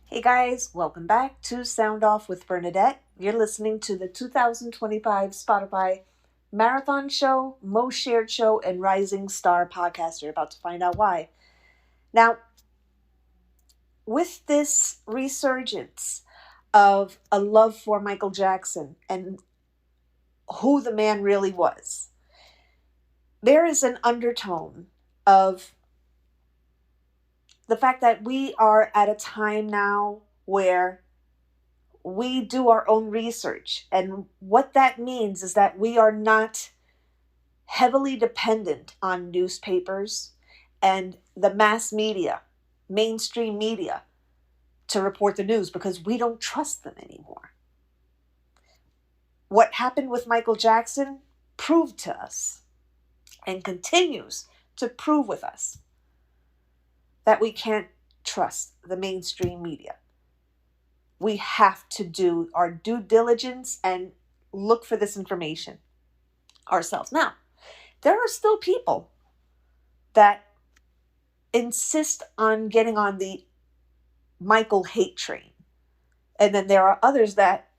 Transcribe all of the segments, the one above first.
Hey guys, welcome back to Sound Off with Bernadette. You're listening to the 2025 Spotify Marathon Show, Most Shared Show, and Rising Star podcast. You're about to find out why. Now, with this resurgence of a love for Michael Jackson and who the man really was, there is an undertone of the fact that we are at a time now where we do our own research. And what that means is that we are not heavily dependent on newspapers and the mass media, mainstream media, to report the news because we don't trust them anymore. What happened with Michael Jackson proved to us and continues to prove with us that we can't trust the mainstream media. We have to do our due diligence and look for this information ourselves. Now, there are still people that insist on getting on the Michael hate train. And then there are others that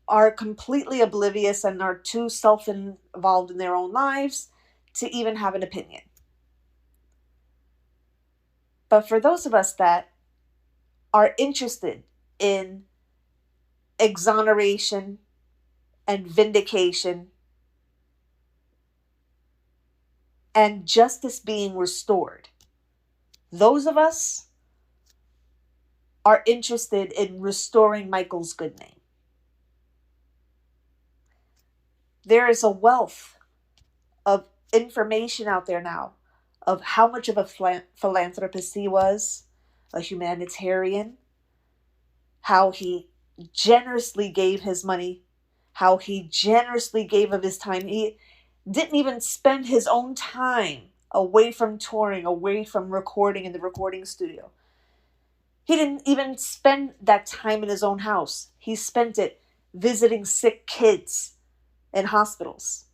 are completely oblivious and are too self-involved in their own lives to even have an opinion. But for those of us that are interested in exoneration and vindication and justice being restored, those of us are interested in restoring Michael's good name. There is a wealth of information out there now of how much of a philanthropist he was, a humanitarian, how he generously gave his money, how he generously gave of his time. He didn't even spend his own time away from touring, away from recording in the recording studio. He didn't even spend that time in his own house. He spent it visiting sick kids in hospitals.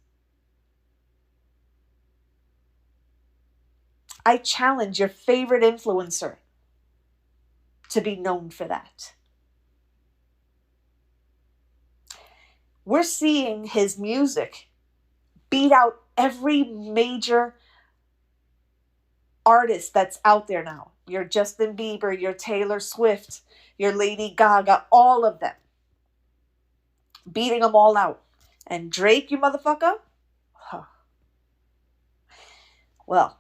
I challenge your favorite influencer to be known for that. We're seeing his music beat out every major artist that's out there now. Your Justin Bieber, your Taylor Swift, your Lady Gaga, all of them. Beating them all out. And Drake, you motherfucker? Huh. Well,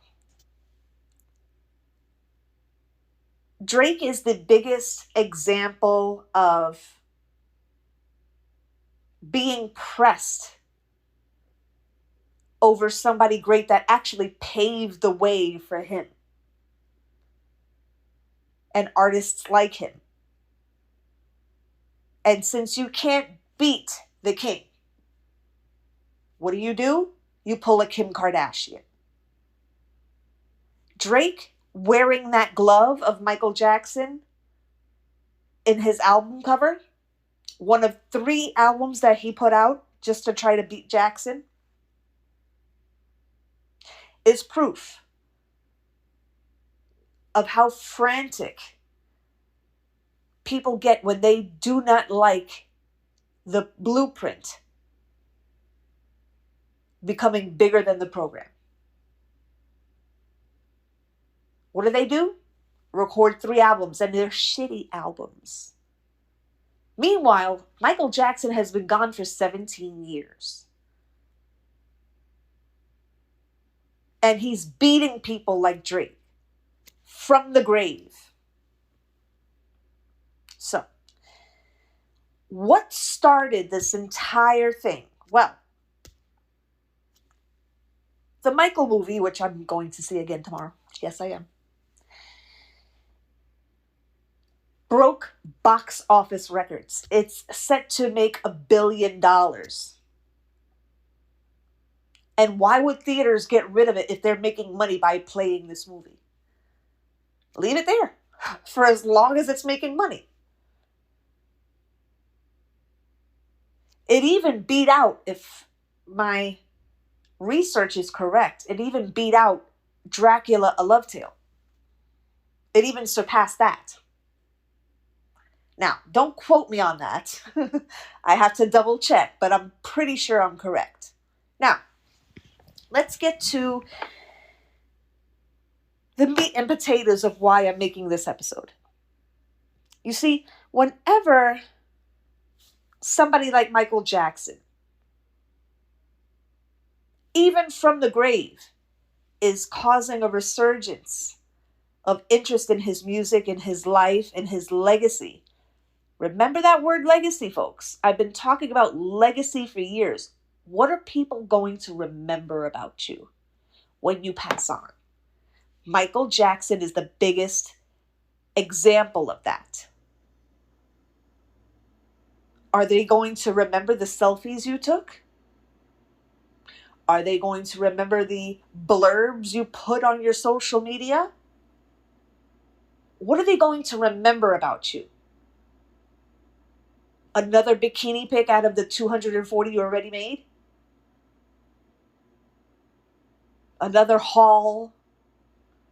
Drake is the biggest example of being pressed over somebody great that actually paved the way for him and artists like him. And since you can't beat the king, what do? You pull a Kim Kardashian. Drake wearing that glove of Michael Jackson in his album cover, one of 3 albums that he put out just to try to beat Jackson, is proof of how frantic people get when they do not like the blueprint becoming bigger than the program. What do? Record 3 albums, and they're shitty albums. Meanwhile, Michael Jackson has been gone for 17 years. And he's beating people like Drake from the grave. So, what started this entire thing? Well, the Michael movie, which I'm going to see again tomorrow. Yes, I am. Broke box office records. It's set to make $1 billion. And why would theaters get rid of it if they're making money by playing this movie? Leave it there for as long as it's making money. It even beat out, if my research is correct, it even beat out Dracula, A Love Tale. It even surpassed that. Now, don't quote me on that. I have to double check, but I'm pretty sure I'm correct. Now, let's get to the meat and potatoes of why I'm making this episode. You see, whenever somebody like Michael Jackson, even from the grave, is causing a resurgence of interest in his music, in his life, in his legacy. Remember that word legacy, folks. I've been talking about legacy for years. What are people going to remember about you when you pass on? Michael Jackson is the biggest example of that. Are they going to remember the selfies you took? Are they going to remember the blurbs you put on your social media? What are they going to remember about you? Another bikini pic out of the 240 you already made? Another haul?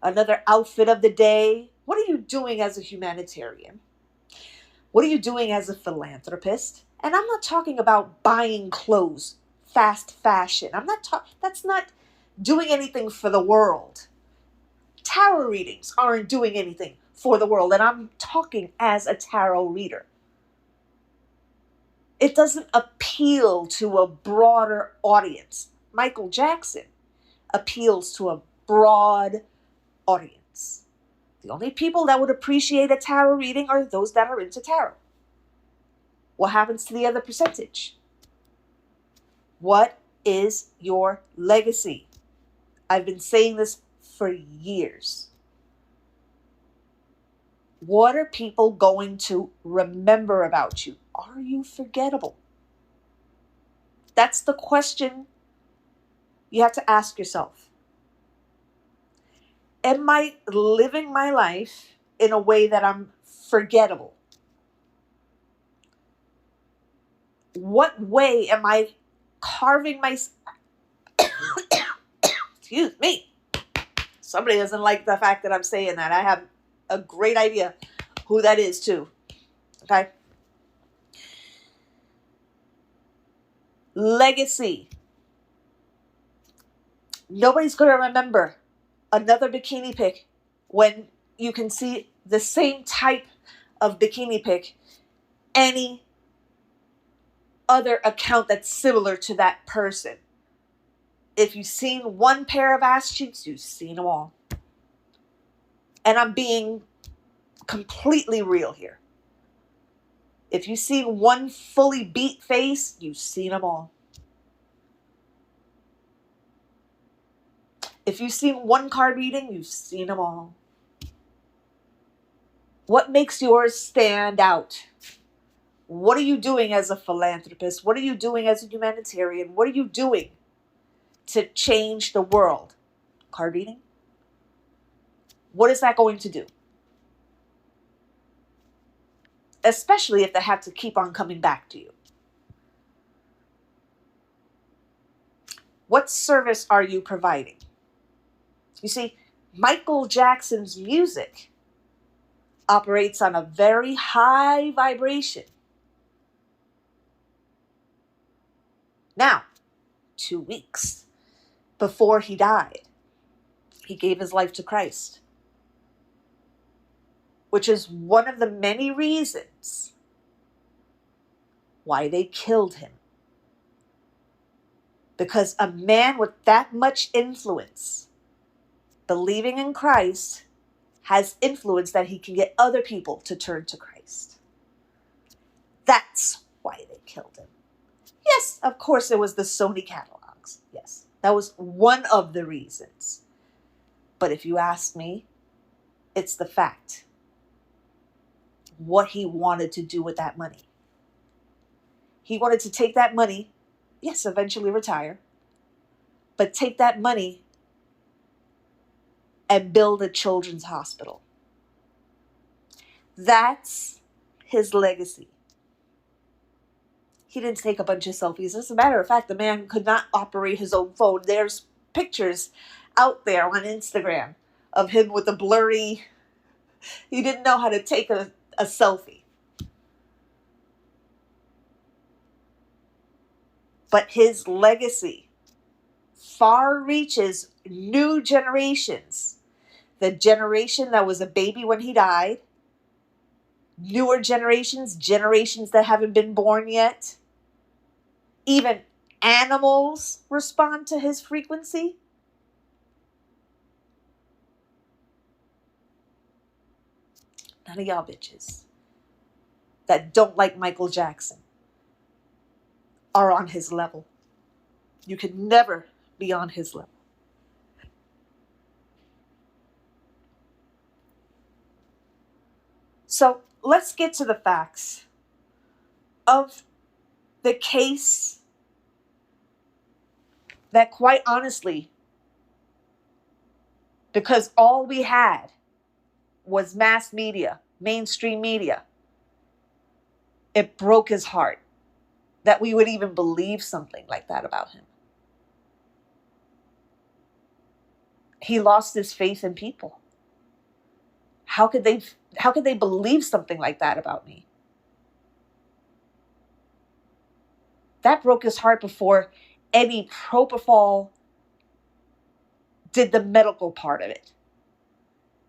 Another outfit of the day? What are you doing as a humanitarian? What are you doing as a philanthropist? And I'm not talking about buying clothes, fast fashion. That's not doing anything for the world. Tarot readings aren't doing anything for the world, and I'm talking as a tarot reader. It doesn't appeal to a broader audience. Michael Jackson appeals to a broad audience. The only people that would appreciate a tarot reading are those that are into tarot. What happens to the other percentage? What is your legacy? I've been saying this for years. What are people going to remember about you? Are you forgettable? That's the question you have to ask yourself. Am I living my life in a way that I'm forgettable? What way am I carving my... Excuse me. Somebody doesn't like the fact that I'm saying that. I have a great idea who that is too. Okay? Legacy. Nobody's going to remember another bikini pic when you can see the same type of bikini pic any other account that's similar to that person. If you've seen one pair of ass cheeks, you've seen them all. And I'm being completely real here. If you've seen one fully beat face, you've seen them all. If you've seen one card reading, you've seen them all. What makes yours stand out? What are you doing as a philanthropist? What are you doing as a humanitarian? What are you doing to change the world? Card reading? What is that going to do? Especially if they have to keep on coming back to you. What service are you providing? You see, Michael Jackson's music operates on a very high vibration. Now, 2 weeks before he died, he gave his life to Christ, which is one of the many reasons why they killed him. Because a man with that much influence, believing in Christ, has influence that he can get other people to turn to Christ. That's why they killed him. Yes, of course, it was the Sony catalogs. Yes, that was one of the reasons. But if you ask me, it's the fact. What he wanted to do with that money. He wanted to take that money, yes, eventually retire, but take that money and build a children's hospital. That's his legacy. He didn't take a bunch of selfies. As a matter of fact, the man could not operate his own phone. There's pictures out there on Instagram of him with a blurry... He didn't know how to take a selfie. But his legacy far reaches new generations. The generation that was a baby when he died, newer generations, generations that haven't been born yet, even animals respond to his frequency. None of y'all bitches that don't like Michael Jackson are on his level. You could never be on his level. So let's get to the facts of the case that, quite honestly, because all we had was mass media, mainstream media, it broke his heart that we would even believe something like that about him. He lost his faith in people. How could they believe something like that about me? That broke his heart before any propofol did the medical part of it.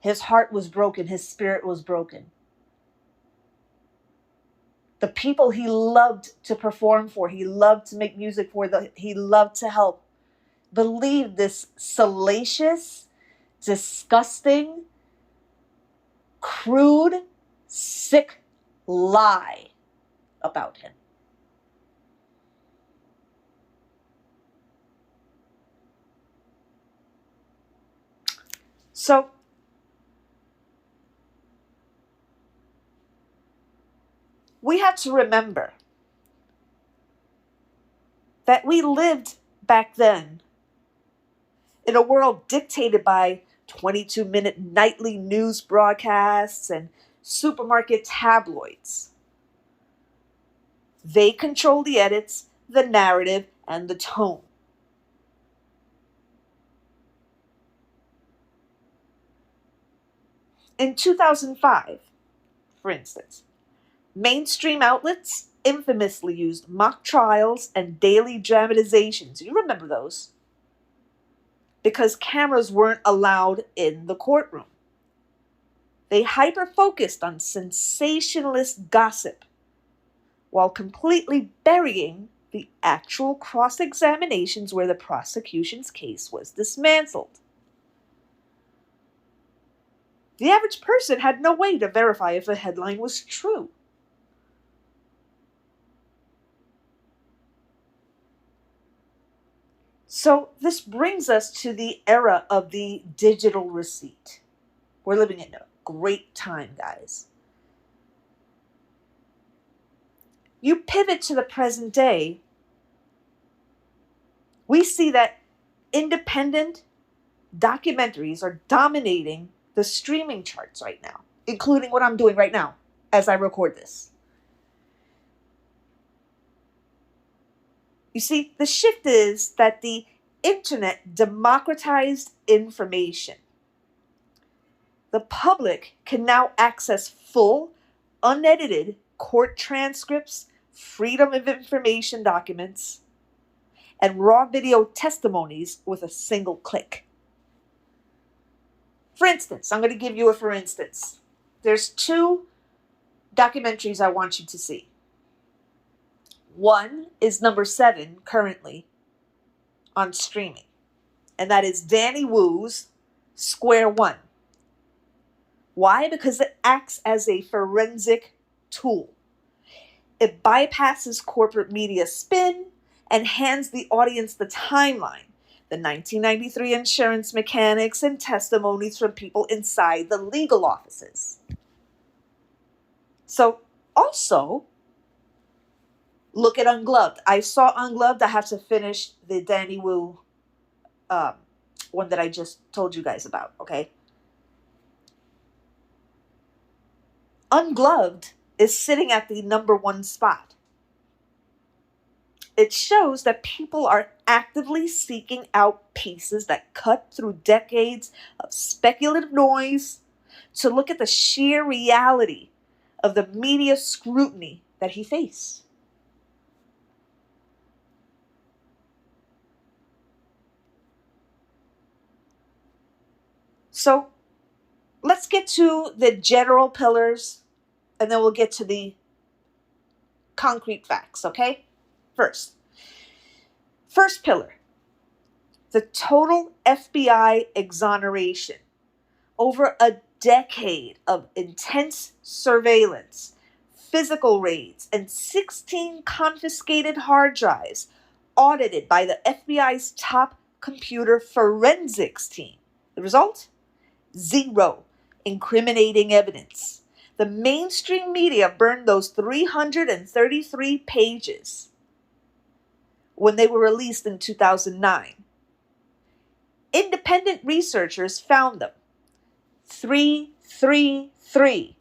His heart was broken. His spirit was broken. The people he loved to perform for, he loved to make music for, he loved to help, believed this salacious, disgusting, crude, sick lie about him. So, we have to remember that we lived back then in a world dictated by 22-minute nightly news broadcasts and supermarket tabloids. They control the edits, the narrative, and the tone. In 2005, for instance, mainstream outlets infamously used mock trials and daily dramatizations. You remember those? Because cameras weren't allowed in the courtroom. They hyper-focused on sensationalist gossip while completely burying the actual cross-examinations where the prosecution's case was dismantled. The average person had no way to verify if a headline was true. So this brings us to the era of the digital receipt. We're living in a great time, guys. You pivot to the present day, we see that independent documentaries are dominating the streaming charts right now, including what I'm doing right now as I record this. You see, the shift is that the internet democratized information. The public can now access full, unedited court transcripts, freedom of information documents, and raw video testimonies with a single click. For instance, I'm going to give you a for instance. There's two documentaries I want you to see. One is number 7 currently on streaming, and that is Danny Wu's Square One. Why? Because it acts as a forensic tool. It bypasses corporate media spin and hands the audience the timeline, the 1993 insurance mechanics, and testimonies from people inside the legal offices. So, also, look at Ungloved. I saw Ungloved. I have to finish the Danny Wu one that I just told you guys about, okay? Ungloved is sitting at the number 1 spot. It shows that people are actively seeking out pieces that cut through decades of speculative noise to look at the sheer reality of the media scrutiny that he faced. So let's get to the general pillars, and then we'll get to the concrete facts, okay? First pillar, the total FBI exoneration. Over a decade of intense surveillance, physical raids, and 16 confiscated hard drives audited by the FBI's top computer forensics team. The result? Zero incriminating evidence. The mainstream media burned those 333 pages when they were released in 2009. Independent researchers found them. 333.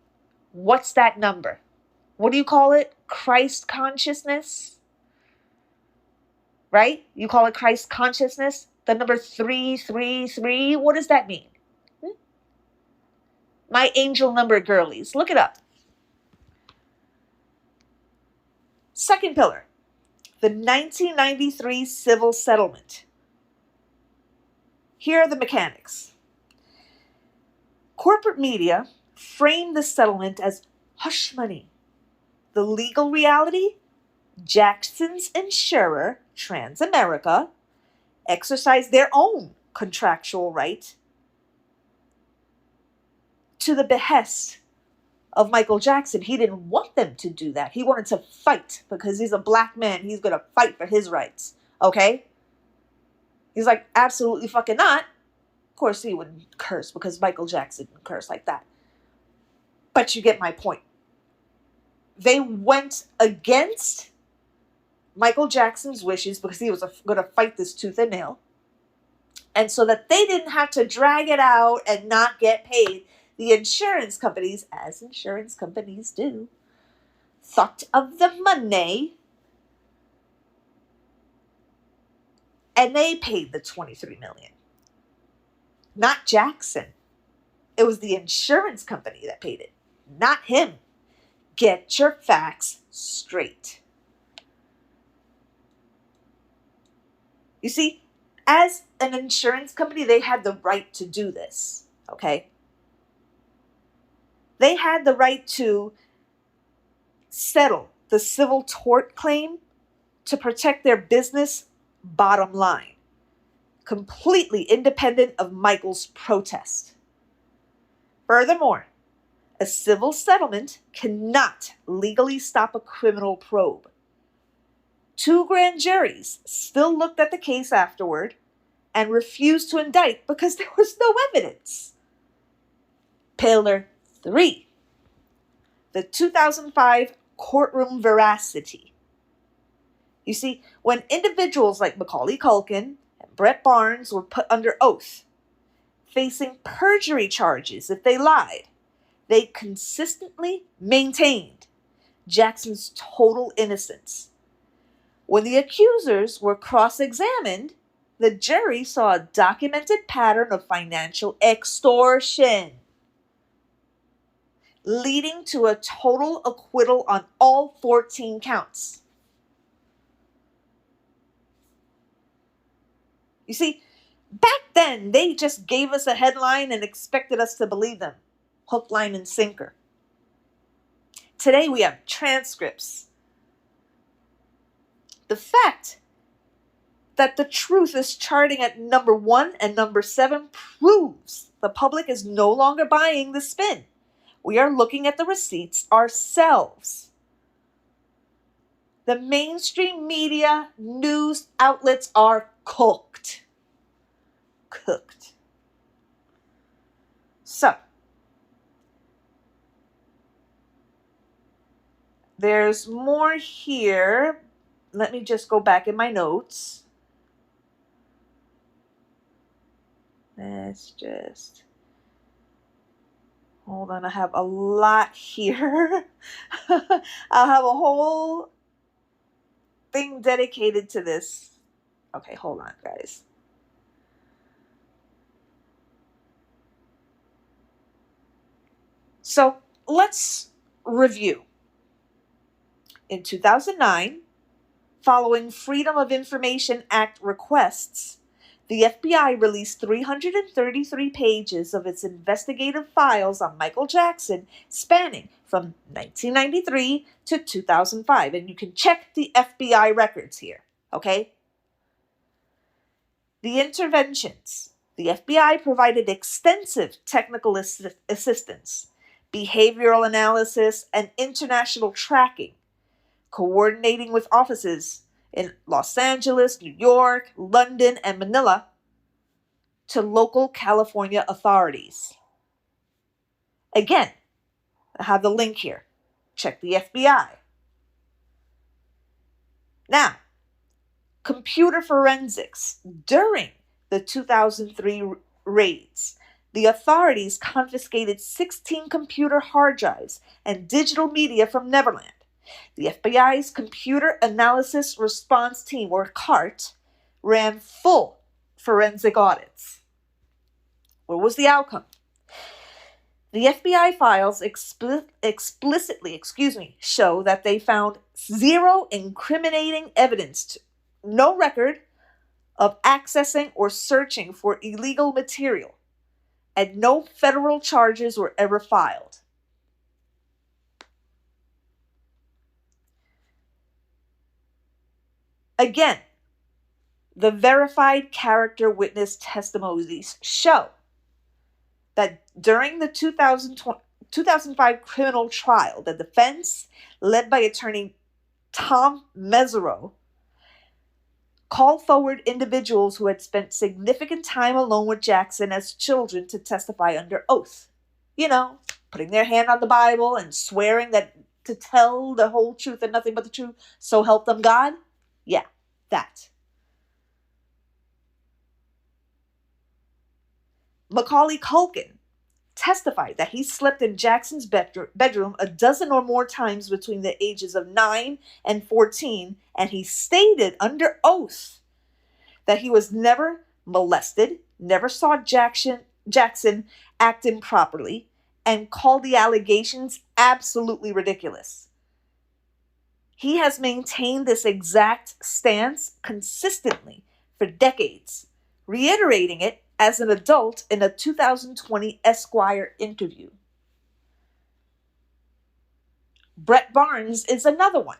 What's that number? What do you call it? Christ consciousness? Right? You call it Christ consciousness? The number 333? What does that mean? My angel number girlies. Look it up. Second pillar, the 1993 civil settlement. Here are the mechanics. Corporate media framed the settlement as hush money. The legal reality? Jackson's insurer, Transamerica, exercised their own contractual right to the behest of Michael Jackson. He didn't want them to do that. He wanted to fight because he's a black man. He's going to fight for his rights. Okay? He's like, absolutely fucking not. Of course, he wouldn't curse because Michael Jackson didn't curse like that. But you get my point. They went against Michael Jackson's wishes because he was going to fight this tooth and nail. And so that they didn't have to drag it out and not get paid, the insurance companies, as insurance companies do, thought of the money and they paid the $23 million. Not Jackson. It was the insurance company that paid it, not him. Get your facts straight. You see, as an insurance company, they had the right to do this, okay? They had the right to settle the civil tort claim to protect their business bottom line, completely independent of Michael's protest. Furthermore, a civil settlement cannot legally stop a criminal probe. 2 grand juries still looked at the case afterward and refused to indict because there was no evidence. Pillar 3, the 2005 courtroom veracity. You see, when individuals like Macaulay Culkin and Brett Barnes were put under oath, facing perjury charges if they lied, they consistently maintained Jackson's total innocence. When the accusers were cross-examined, the jury saw a documented pattern of financial extortion, leading to a total acquittal on all 14 counts. You see, back then, they just gave us a headline and expected us to believe them. Hook, line, and sinker. Today, we have transcripts. The fact that the truth is charting at number 1 and number 7 proves the public is no longer buying the spin. We are looking at the receipts ourselves. The mainstream media news outlets are cooked. Cooked. So, there's more here. Let me just go back in my notes. Let's just... Hold on, I have a lot here. I'll have a whole thing dedicated to this. Okay, hold on, guys. So let's review. In 2009, following Freedom of Information Act requests, The FBI released 333 pages of its investigative files on Michael Jackson spanning from 1993 to 2005. And you can check the FBI records here, okay? The interventions. The FBI provided extensive technical assistance, behavioral analysis, and international tracking, coordinating with offices in Los Angeles, New York, London, and Manila to local California authorities. Again, I have the link here. Check the FBI. Now, computer forensics. During the 2003 raids, the authorities confiscated 16 computer hard drives and digital media from Neverland. The FBI's Computer Analysis Response Team, or CART, ran full forensic audits. What was the outcome? The FBI files explicitly show that they found zero incriminating evidence, no record of accessing or searching for illegal material, and no federal charges were ever filed. Again, the verified character witness testimonies show that during the 2005 criminal trial, the defense, led by attorney Tom Mesereau, called forward individuals who had spent significant time alone with Jackson as children to testify under oath. You know, putting their hand on the Bible and swearing that to tell the whole truth and nothing but the truth, so help them God. Yeah, that. Macaulay Culkin testified that he slept in Jackson's bedroom a dozen or more times between the ages of 9 and 14, and he stated under oath that he was never molested, never saw Jackson act improperly, and called the allegations absolutely ridiculous. He has maintained this exact stance consistently for decades, reiterating it as an adult in a 2020 Esquire interview. Brett Barnes is another one.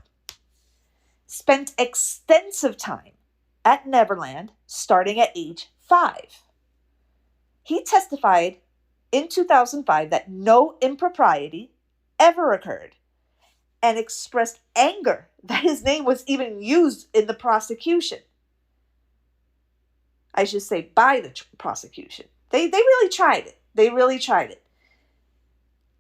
Spent extensive time at Neverland starting at age 5. He testified in 2005 that no impropriety ever occurred and expressed anger that his name was even used in the prosecution. I should say by the prosecution. They really tried it. They really tried it.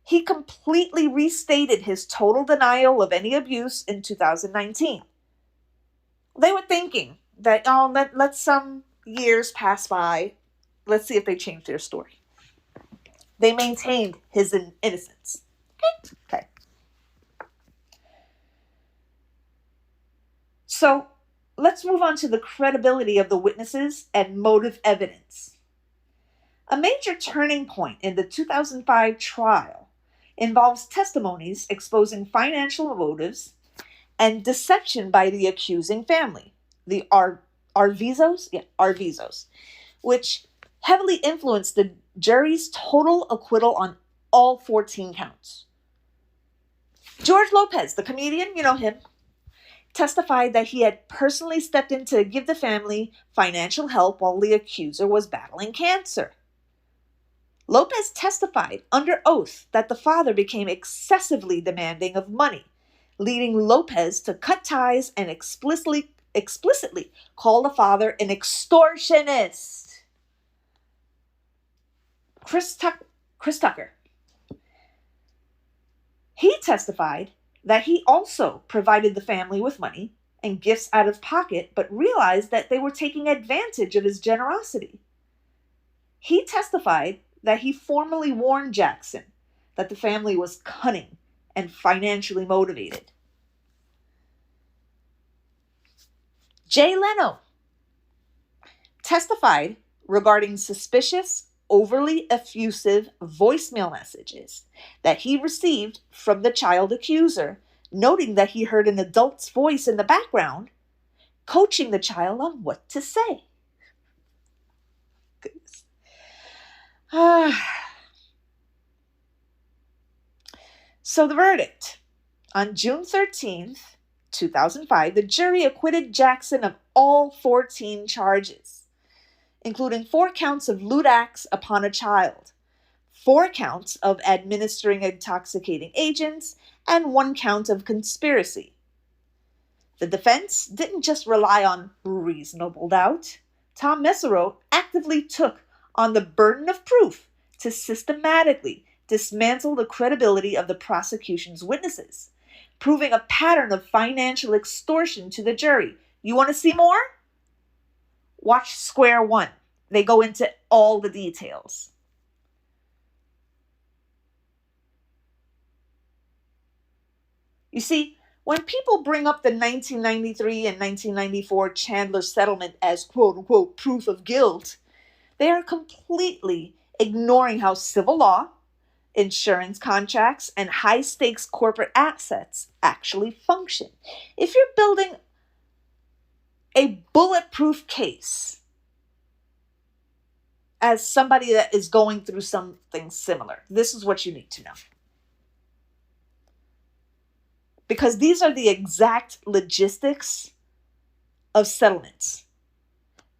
He completely restated his total denial of any abuse in 2019. They were thinking that, let some years pass by. Let's see if they change their story. They maintained his innocence. Okay. So, let's move on to the credibility of the witnesses and motive evidence. A major turning point in the 2005 trial involves testimonies exposing financial motives and deception by the accusing family, the Arvizos, which heavily influenced the jury's total acquittal on all 14 counts. George Lopez, the comedian, you know him, testified that he had personally stepped in to give the family financial help while the accuser was battling cancer. Lopez testified under oath that the father became excessively demanding of money, leading Lopez to cut ties and explicitly call the father an extortionist. Chris Tucker. He testified that he also provided the family with money and gifts out of pocket, but realized that they were taking advantage of his generosity. He testified that he formally warned Jackson that the family was cunning and financially motivated. Jay Leno testified regarding suspicious, overly effusive voicemail messages that he received from the child accuser, noting that he heard an adult's voice in the background, coaching the child on what to say. So the verdict. On June 13th, 2005, the jury acquitted Jackson of all 14 charges, including 4 counts of lewd acts upon a child, 4 counts of administering intoxicating agents, and 1 count of conspiracy. The defense didn't just rely on reasonable doubt. Tom Mesereau actively took on the burden of proof to systematically dismantle the credibility of the prosecution's witnesses, proving a pattern of financial extortion to the jury. You want to see more? Watch Square One. They go into all the details. You see, when people bring up the 1993 and 1994 Chandler settlement as quote-unquote proof of guilt, they are completely ignoring how civil law, insurance contracts, and high-stakes corporate assets actually function. If you're building a bulletproof case as somebody that is going through something similar, this is what you need to know. Because these are the exact logistics of settlements.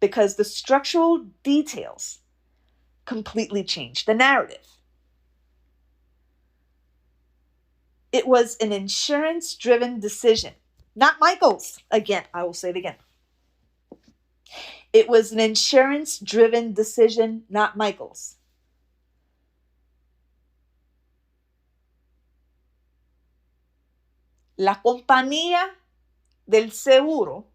Because the structural details completely change the narrative. It was an insurance-driven decision, not Michael's. Again, I will say it again. It was an insurance-driven decision, not Michael's. La compañía del seguro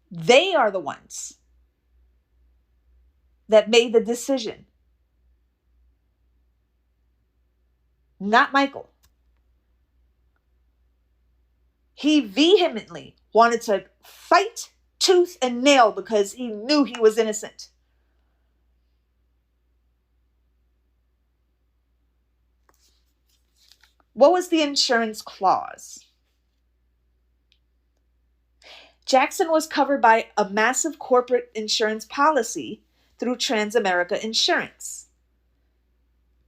they are the ones that made the decision, not Michael. He vehemently wanted to fight tooth and nail because he knew he was innocent. What was the insurance clause? Jackson was covered by a massive corporate insurance policy through Transamerica Insurance.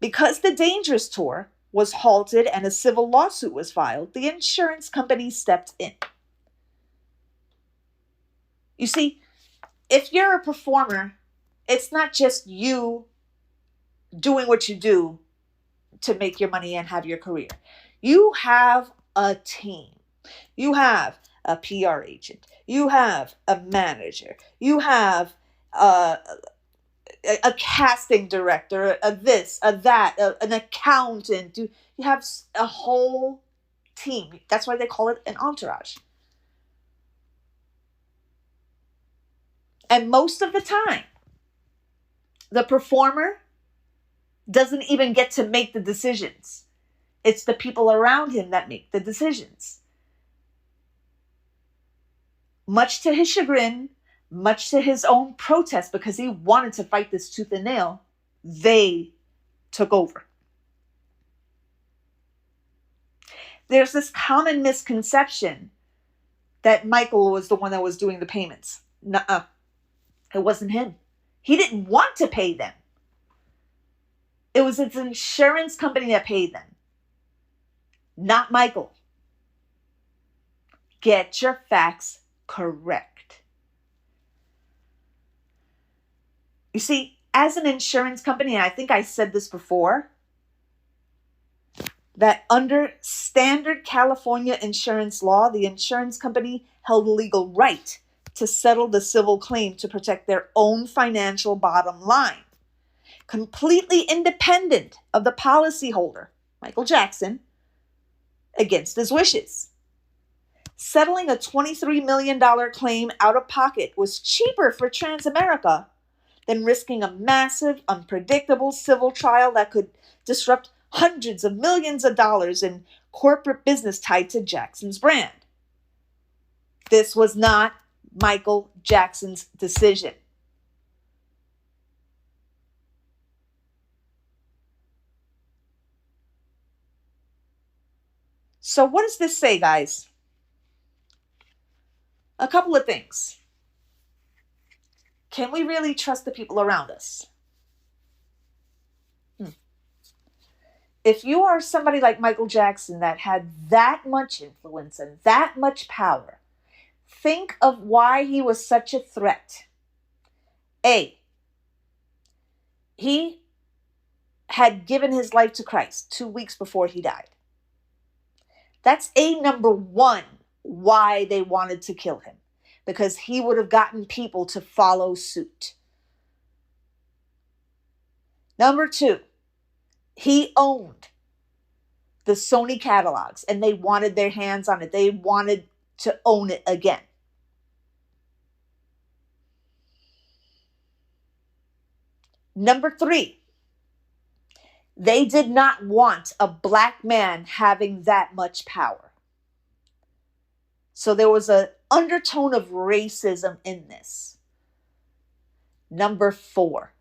Because the Dangerous Tour was halted and a civil lawsuit was filed, the insurance company stepped in. You see, if you're a performer, it's not just you doing what you do to make your money and have your career. You have a team. You have a PR agent. You have a manager. You have a casting director, a this, a that, an accountant. You have a whole team. That's why they call it an entourage. And most of the time, the performer doesn't even get to make the decisions. It's the people around him that make the decisions. Much to his chagrin, much to his own protest, because he wanted to fight this tooth and nail, they took over. There's this common misconception that Michael was the one that was doing the payments. Nuh-uh. It wasn't him. He didn't want to pay them. It was its insurance company that paid them, not Michael. Get your facts correct. You see, as an insurance company, and I think I said this before, that under standard California insurance law, the insurance company held a legal right to settle the civil claim to protect their own financial bottom line, completely independent of the policyholder, Michael Jackson, against his wishes. Settling a $23 million claim out of pocket was cheaper for Transamerica than risking a massive, unpredictable civil trial that could disrupt hundreds of millions of dollars in corporate business tied to Jackson's brand. This was not Michael Jackson's decision. So what does this say, guys? A couple of things. Can we really trust the people around us? If you are somebody like Michael Jackson that had that much influence and that much power, think of why he was such a threat. A, he had given his life to Christ 2 weeks before he died. That's number one why they wanted to kill him, because he would have gotten people to follow suit. Number two, he owned the Sony catalogs and they wanted their hands on it. They wanted to own it again. Number three, they did not want a black man having that much power. So there was an undertone of racism in this. Number four,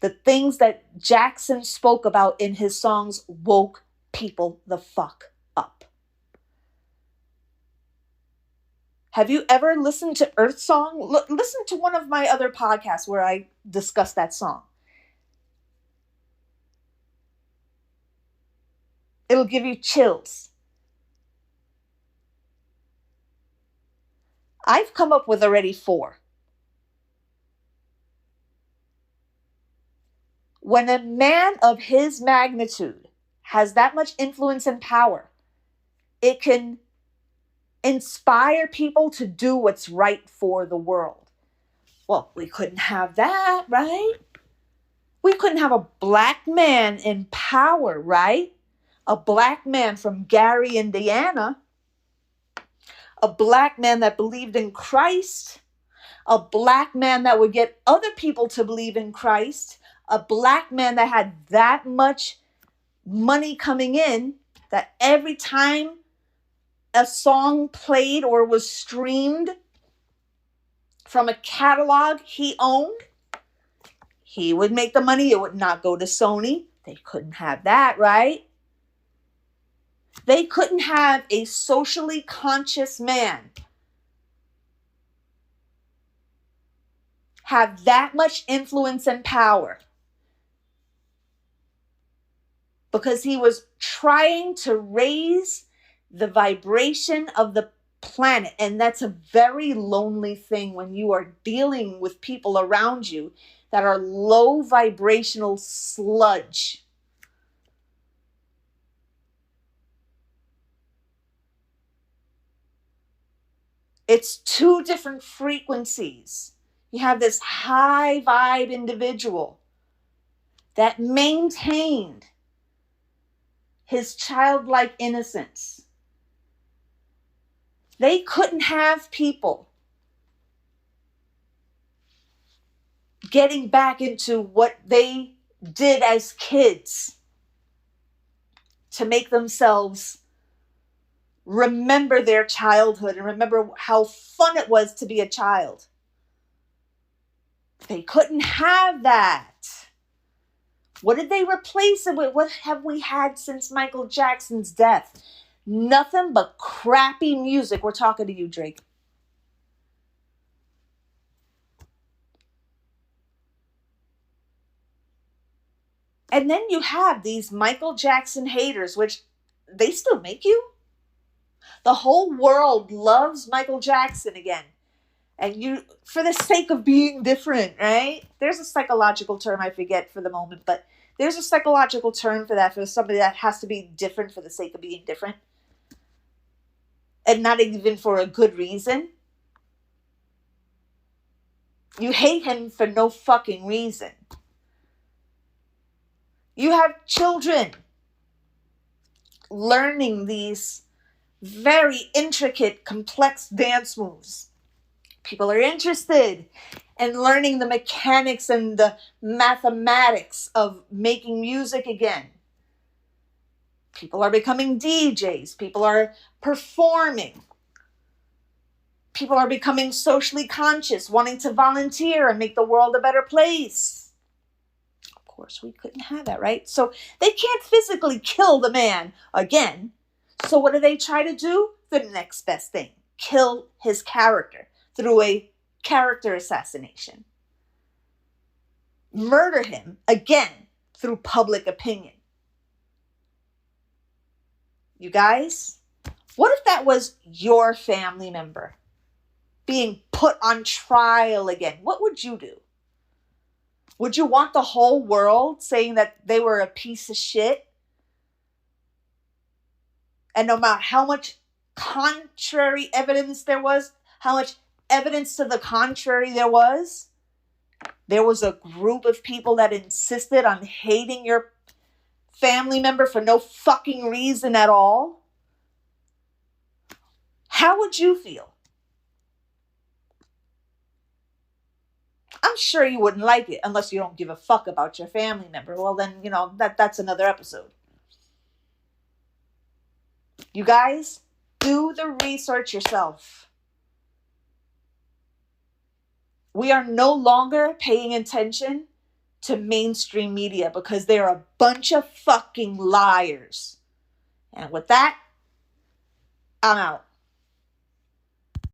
the things that Jackson spoke about in his songs woke people the fuck up. Have you ever listened to Earth Song? Listen to one of my other podcasts where I discuss that song. It'll give you chills. I've come up with already 4. When a man of his magnitude has that much influence and power, it can inspire people to do what's right for the world. Well, we couldn't have that, right? We couldn't have a black man in power, right? A black man from Gary, Indiana. A black man that believed in Christ. A black man that would get other people to believe in Christ. A black man that had that much money coming in that every time a song played or was streamed from a catalog he owned, he would make the money. It would not go to Sony. They couldn't have that, right? They couldn't have a socially conscious man have that much influence and power because he was trying to raise the vibration of the planet. And that's a very lonely thing when you are dealing with people around you that are low vibrational sludge. It's 2 different frequencies. You have this high vibe individual that maintained his childlike innocence. They couldn't have people getting back into what they did as kids to make themselves remember their childhood and remember how fun it was to be a child. They couldn't have that. What did they replace it with? What have we had since Michael Jackson's death? Nothing but crappy music. We're talking to you, Drake. And then you have these Michael Jackson haters, which they still make you. The whole world loves Michael Jackson again. And you, for the sake of being different, right? There's a psychological term, I forget for the moment, but there's a psychological term for that, for somebody that has to be different for the sake of being different. And not even for a good reason. You hate him for no fucking reason. You have children learning these very intricate, complex dance moves. People are interested in learning the mechanics and the mathematics of making music again. People are becoming DJs. People are performing. People are becoming socially conscious, wanting to volunteer and make the world a better place. Of course, we couldn't have that, right? So they can't physically kill the man again. So what do they try to do? The next best thing. Kill his character through a character assassination. murder him again through public opinion. You guys, what if that was your family member being put on trial again? What would you do? Would you want the whole world saying that they were a piece of shit? And no matter how much contrary evidence there was, how much evidence to the contrary there was a group of people that insisted on hating your family member for no fucking reason at all. How would you feel? I'm sure you wouldn't like it unless you don't give a fuck about your family member. Well, then, that's another episode. You guys, do the research yourself. We are no longer paying attention to mainstream media because they're a bunch of fucking liars. And with that, I'm out.